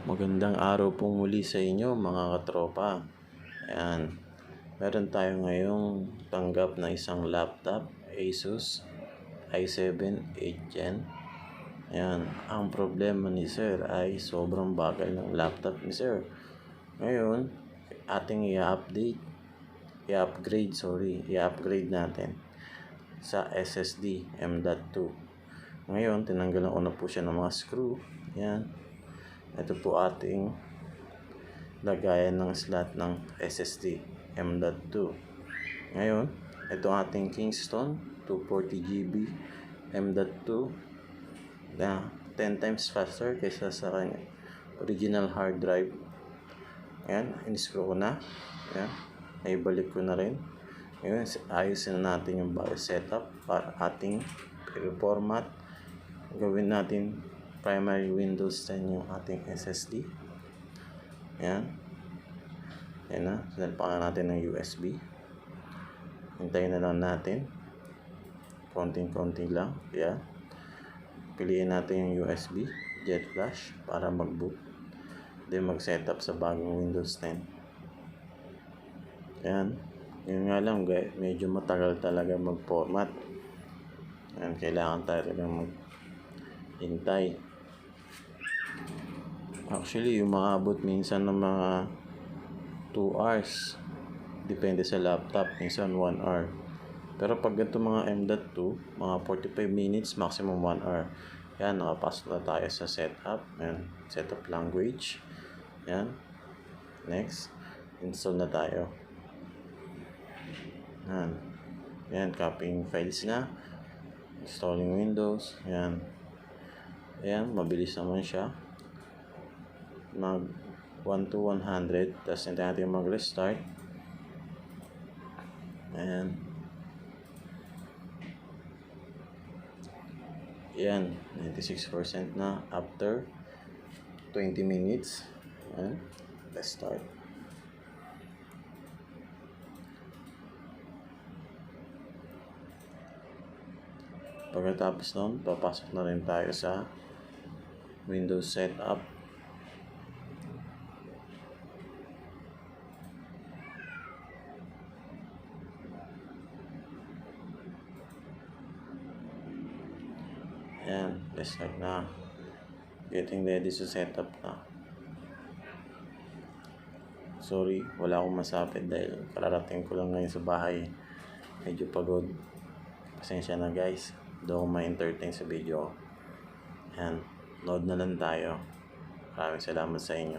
Magandang araw po muli sa inyo mga katropa. Ayan, meron tayo ngayong tanggap na isang laptop Asus i7 8th Gen. Ayan, ang problema ni sir ay sobrang bagal ng laptop ni sir. Ngayon, ating i-upgrade natin sa SSD M.2. Ngayon, tinanggalan ko na po siya ng mga screw. Ayan. Ito po ating lagayan ng slot ng SSD M.2. Ngayon, ito ating Kingston 240GB M.2 na 10 times faster kaysa sa kanya original hard drive. Ayan, in-screw ko na. Ayan, naibalik ko na rin. Ngayon, ayusin na natin yung BIOS setup para ating i-format. Gawin natin primary Windows 10 yung ating SSD. Ayan. Ayan na. Sinalpakan natin ng USB. Hintayin na lang natin. Konting-konti lang. Ayan. Piliin natin yung USB. Jet flash para mag-boot. Then mag-setup sa bagong Windows 10. Ayan. Yun nga lang guys. Medyo matagal talaga mag-format. Ayan. Kailangan talaga mag-hintay. Actually, umabot minsan ng mga 2 hours. Depende sa laptop. Minsan 1 hour. Pero pag ito mga M.2, mga 45 minutes, maximum 1 hour. Yan, nakapasok na tayo sa setup. Yan, setup language. Yan. Next, install na tayo. Yan. Yan, copying files na. Installing Windows. Yan. Yan, mabilis naman siya. Mag 1 to 100, tapos hindi natin mag-restart. Ayan. Ayan, 96% na after 20 minutes. Ayan, let's start. Pagkatapos nun, papasok na rin tayo sa Windows setup. Ayan, let's start na. Getting ready sa setup na. Sorry, wala akong masapit dahil kararating ko lang ngayon sa bahay. Medyo pagod. Pasensya na guys. Doon ako ma-entertain sa video. Ayan, load na lang tayo. Maraming salamat sa inyo.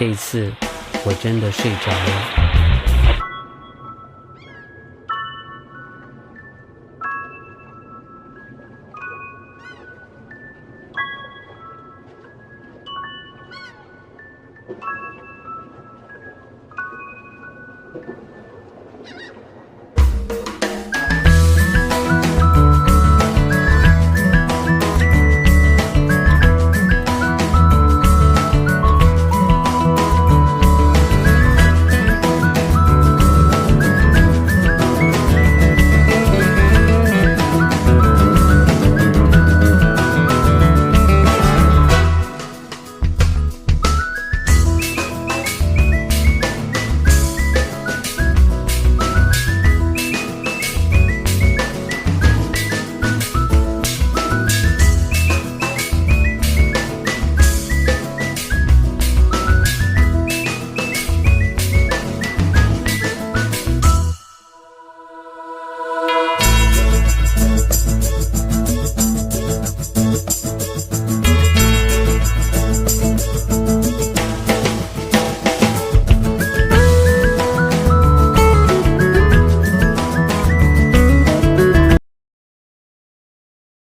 这一次我真的睡着了。